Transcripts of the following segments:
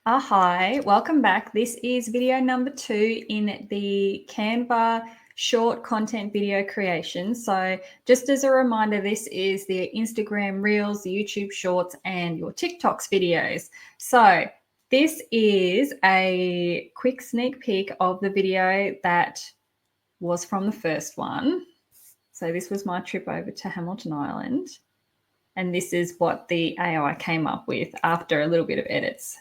Hi, welcome back. This is video number 2 in the Canva short content video creation. So just as a reminder, this is the Instagram Reels, the YouTube Shorts, and your TikToks videos. So this is a quick sneak peek of the video that was from the first one. So this was my trip over to Hamilton Island. And this is what the AI came up with after a little bit of edits.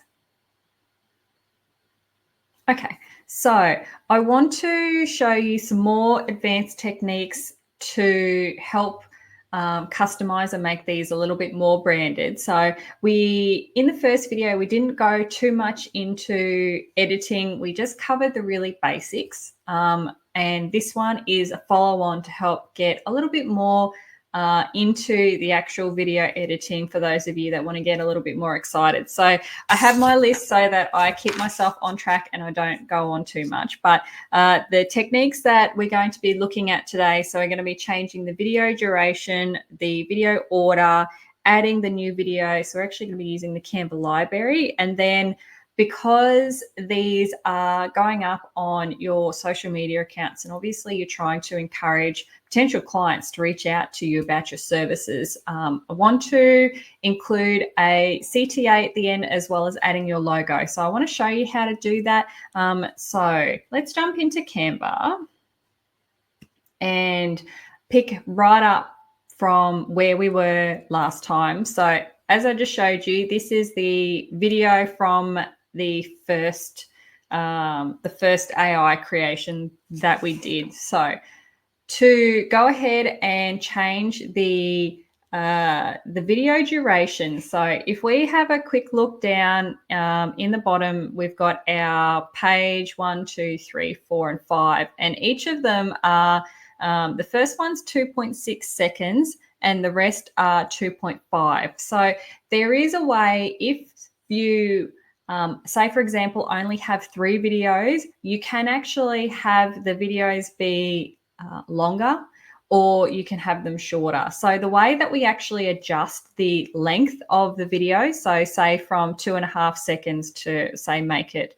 Okay, so I want to show you some more advanced techniques to help customize and make these a little bit more branded. So in the first video, we didn't go too much into editing. We just covered the really basics. And this one is a follow-on to help get a little bit more into the actual video editing for those of you that want to get a little bit more excited. So I have my list so that I keep myself on track and I don't go on too much. But the techniques that we're going to be looking at today, so we're going to be changing the video duration, the video order, adding the new video. So we're actually going to be using the Canva library, and then because these are going up on your social media accounts, and obviously you're trying to encourage potential clients to reach out to you about your services, I want to include a CTA at the end as well as adding your logo. So I want to show you how to do that. So let's jump into Canva and pick right up from where we were last time. So as I just showed you, this is the video from the first AI creation that we did. So to go ahead and change the video duration. So if we have a quick look down in the bottom, we've got our page 1, 2, 3, 4, and 5, and each of them are the first one's 2.6 seconds and the rest are 2.5. So there is a way, if you say, for example, only have 3 videos, you can actually have the videos be longer, or you can have them shorter. So the way that we actually adjust the length of the video, so say from 2.5 seconds to say make it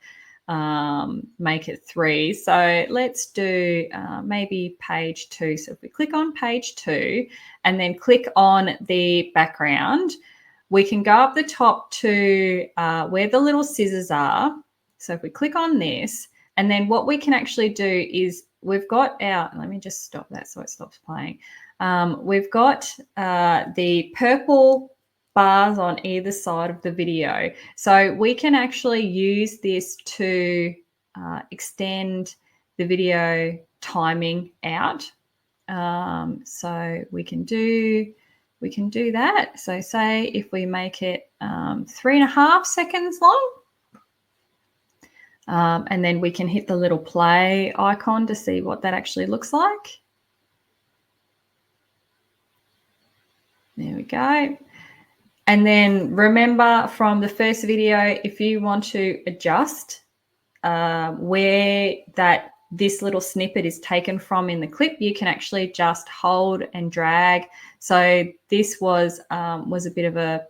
3. So let's do maybe page 2. So if we click on page 2 and then click on the background, we can go up the top to where the little scissors are. So if we click on this, and then what we can actually do is we've got our, let me just stop that so it stops playing. We've got the purple bars on either side of the video. So we can actually use this to extend the video timing out. So we can do that. So say if we make it 3.5 seconds long, and then we can hit the little play icon to see what that actually looks like. There we go. And then remember from the first video, if you want to adjust where this little snippet is taken from in the clip, you can actually just hold and drag. So this was a bit of a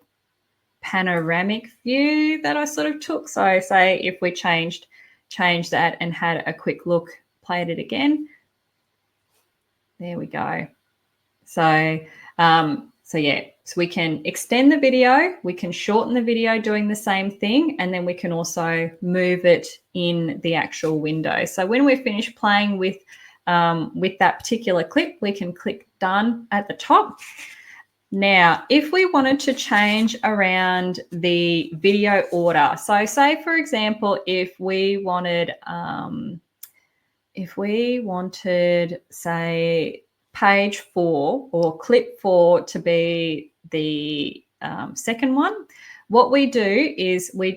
panoramic view that I sort of took. So say if we changed that and had a quick look, played it again. There we go. So yeah, so we can extend the video, we can shorten the video doing the same thing, and then we can also move it in the actual window. So when we're finished playing with that particular clip, we can click done at the top. Now, if we wanted to change around the video order, so say, for example, if we wanted, say, page 4 or clip 4 to be the second one, what we do is we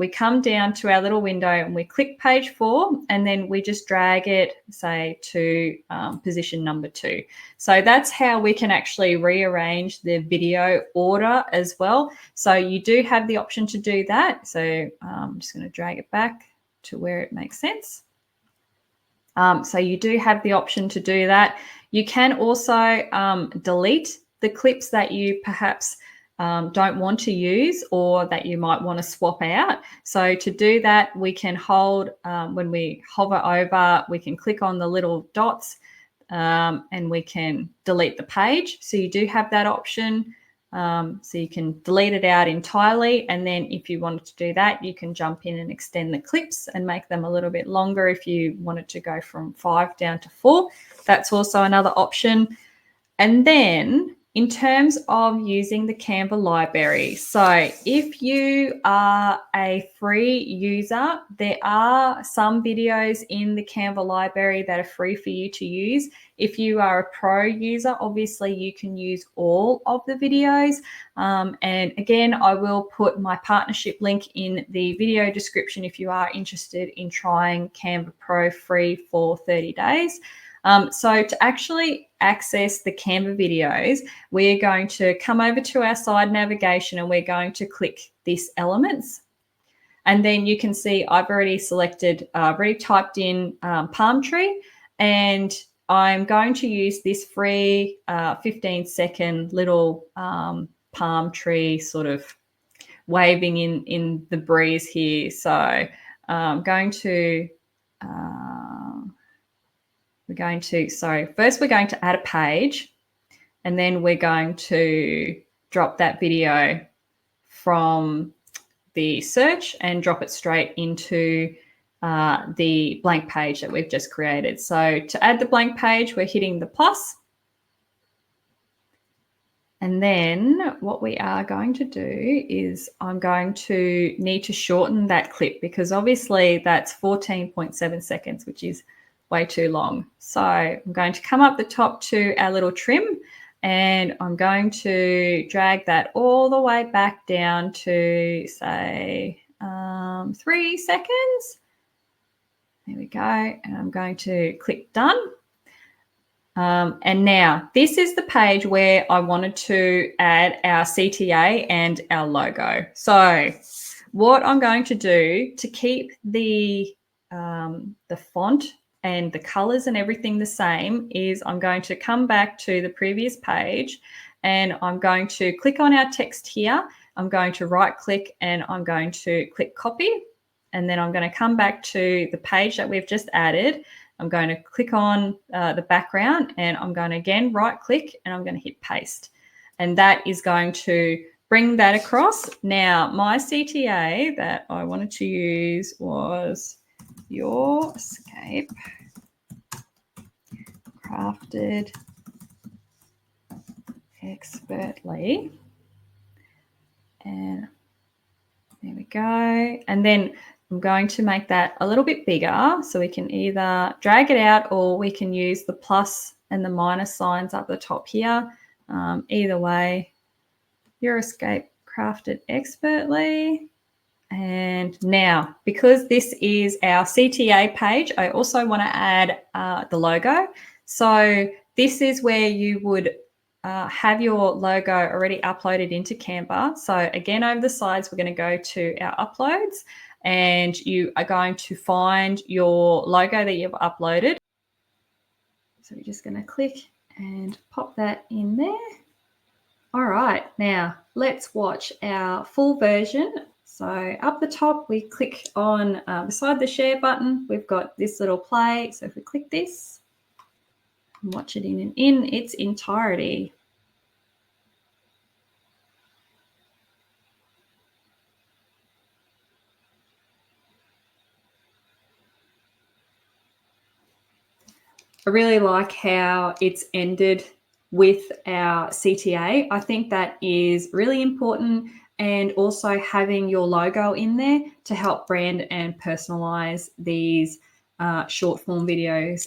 come down to our little window and we click page 4, and then we just drag it, say, to position number 2. So that's how we can actually rearrange the video order as well. So you do have the option to do that. So I'm just going to drag it back to where it makes sense. So you do have the option to do that. You can also delete the clips that you perhaps don't want to use or that you might want to swap out. So to do that, we can hold, when we hover over, we can click on the little dots and we can delete the page. So you do have that option. So you can delete it out entirely. And then if you wanted to do that, you can jump in and extend the clips and make them a little bit longer if you wanted to go from 5 down to 4. That's also another option. And then in terms of using the Canva library, so if you are a free user, there are some videos in the Canva library that are free for you to use. If you are a pro user, obviously you can use all of the videos. And again, I will put my partnership link in the video description if you are interested in trying Canva Pro free for 30 days. So to actually access the Canva videos, we're going to come over to our side navigation and we're going to click this elements. And then you can see I've already selected, already typed in palm tree, and I'm going to use this free 15-second little palm tree sort of waving in the breeze here. So I'm going to... first we're going to add a page, and then we're going to drop that video from the search and drop it straight into the blank page that we've just created. So to add the blank page, we're hitting the plus. And then what we are going to do is I'm going to need to shorten that clip because obviously that's 14.7 seconds, which is way too long. So I'm going to come up the top to our little trim, and I'm going to drag that all the way back down to say 3 seconds. There we go. And I'm going to click done. And now this is the page where I wanted to add our CTA and our logo. So what I'm going to do to keep the font and the colors and everything the same is I'm going to come back to the previous page, and I'm going to click on our text here. I'm going to right click and I'm going to click copy, and then I'm going to come back to the page that we've just added. I'm going to click on the background, and I'm going to again right click and I'm going to hit paste, and that is going to bring that across. Now my CTA that I wanted to use was Your Escape Crafted Expertly. And there we go. And then I'm going to make that a little bit bigger, so we can either drag it out or we can use the plus and the minus signs up the top here. Either way, Your Escape Crafted Expertly. And now, because this is our CTA page, I also want to add the logo. So this is where you would have your logo already uploaded into Canva. So again, over the sides, we're going to go to our uploads, and you are going to find your logo that you've uploaded. So we're just going to click and pop that in there. All right, now let's watch our full version. So up the top, we click on beside the share button, we've got this little play. So if we click this and watch it in its entirety. I really like how it's ended with our CTA. I think that is really important, and also having your logo in there to help brand and personalize these short form videos.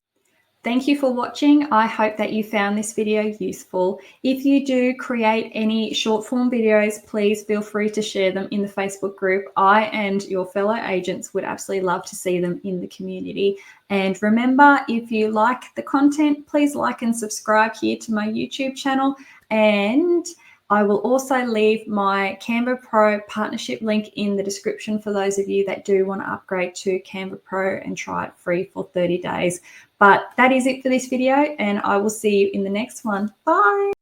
Thank you for watching. I hope that you found this video useful. If you do create any short form videos, please feel free to share them in the Facebook group. I and your fellow agents would absolutely love to see them in the community. And remember, if you like the content, please like and subscribe here to my YouTube channel. And I will also leave my Canva Pro partnership link in the description for those of you that do want to upgrade to Canva Pro and try it free for 30 days. But that is it for this video, and I will see you in the next one. Bye.